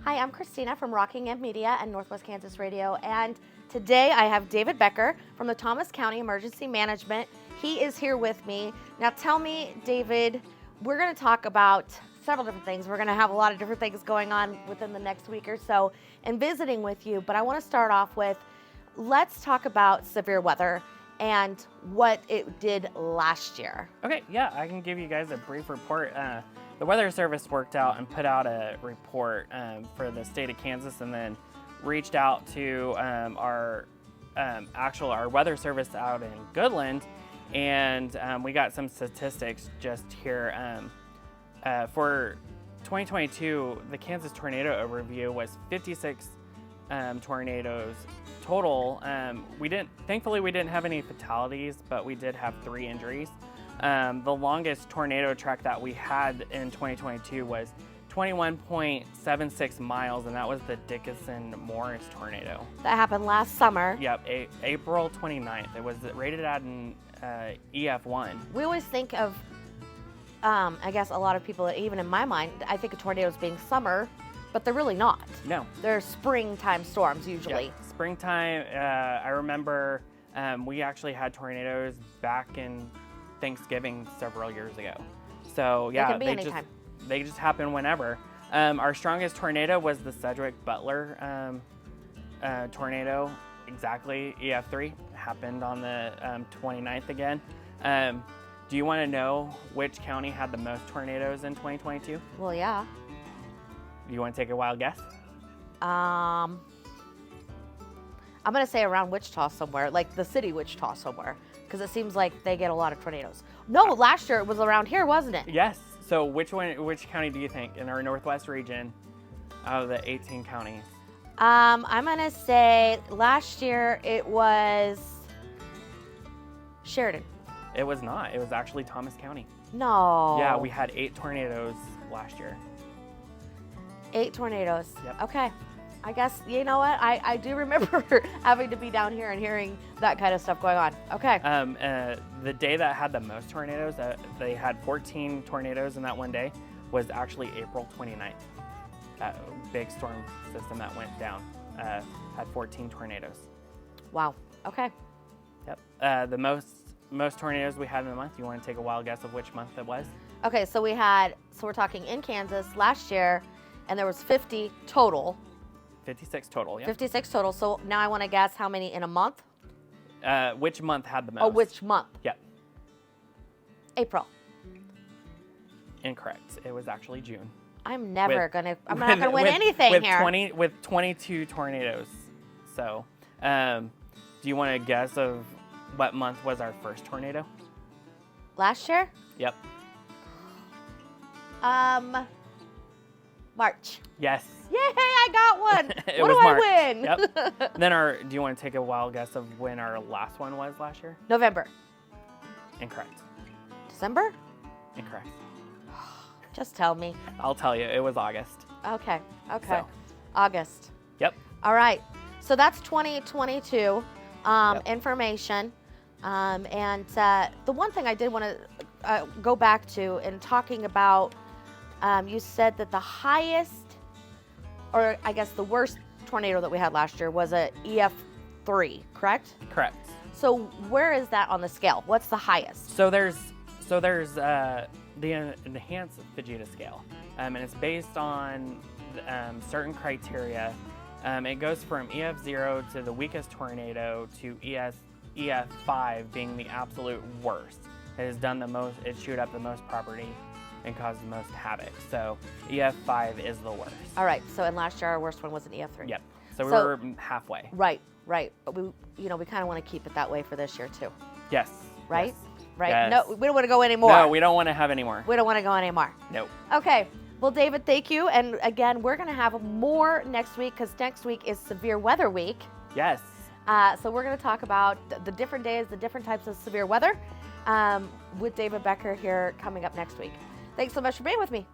Hi, I'm Kristina from Rocking Ed Media and Northwest Kansas Radio, and today I have David Becker from the Thomas County Emergency Management. He is here with me. Now tell me, David, we're going to talk about several different things. We're going to have a lot of different things going on within the next week or so and visiting with you, but I want to start off with, let's talk about severe weather and what it did last year. Okay, yeah, I can give you guys a brief report. The Weather Service worked out and put out a report for the state of Kansas, and then reached out to our weather service out in Goodland, and we got some statistics just here. For 2022, the Kansas tornado overview was 56 tornadoes total. Thankfully we didn't have any fatalities, but we did have 3 injuries. The longest tornado track that we had in 2022 was 21.76 miles, and that was the Dickinson-Morris tornado. That happened last summer. Yep, April 29th. It was rated at an EF1. We always think of, I guess a lot of people, even in my mind, I think of tornadoes being summer, but they're really not. No. They're springtime storms usually. Yep. Springtime, I remember we actually had tornadoes back in Thanksgiving several years ago. So yeah, they can be anytime. They just happen whenever. Our strongest tornado was the Sedgwick-Butler tornado, exactly EF3, happened on the 29th again. Do you want to know which county had the most tornadoes in 2022? Well, yeah. You want to take a wild guess? I'm going to say around Wichita somewhere, like the city Wichita somewhere, because it seems like they get a lot of tornadoes. No, last year it was around here, wasn't it? Yes. So which county do you think in our Northwest region out of the 18 counties? I'm going to say last year it was Sheridan. It was not. It was actually Thomas County. No. Yeah, we had 8 tornadoes last year. 8 tornadoes. Yep. Okay. I guess, you know what? I do remember having to be down here and hearing that kind of stuff going on. Okay. The day that had the most tornadoes, they had 14 tornadoes in that one day, was actually April 29th. That big storm system that went down had 14 tornadoes. Wow. Okay. Yep. The most tornadoes we had in the month. You want to take a wild guess of which month it was? Okay, so we're talking in Kansas last year, and there was 50 total. 56 total, yeah. 56 total. So now I want to guess how many in a month? Which month had the most? Oh, which month? Yep. April. Incorrect. It was actually June. I'm not gonna win anything here. With 22 tornadoes. So, do you want to guess of what month was our first tornado? Last year? Yep. March. Yes. Yay, I got one. What do March. I win? Yep. Then do you want to take a wild guess of when our last one was last year? November. Incorrect. December? Incorrect. Just tell me. I'll tell you. It was August. Okay. So. August. Yep. All right. So that's 2022 Yep. information. And the one thing I did want to go back to in talking about, you said that the highest, or I guess the worst tornado that we had last year was a EF3, correct? Correct. So where is that on the scale? What's the highest? So there's the enhanced Fujita scale, and it's based on certain criteria. It goes from EF0 to the weakest tornado to EF5 being the absolute worst. It has done the most. It chewed up the most property and caused the most havoc. So EF5 is the worst. All right. So in last year, our worst one was an EF3. Yep. So we were halfway. Right. But we kind of want to keep it that way for this year too. Yes. Right. Yes. Right. Yes. No, we don't want to go anymore. No, we don't want to have any more. We don't want to go anymore. Nope. Okay. Well, David, thank you. And again, we're going to have more next week because next week is Severe Weather Week. Yes. So we're going to talk about the different days, the different types of severe weather with David Becker here coming up next week. Thanks so much for being with me.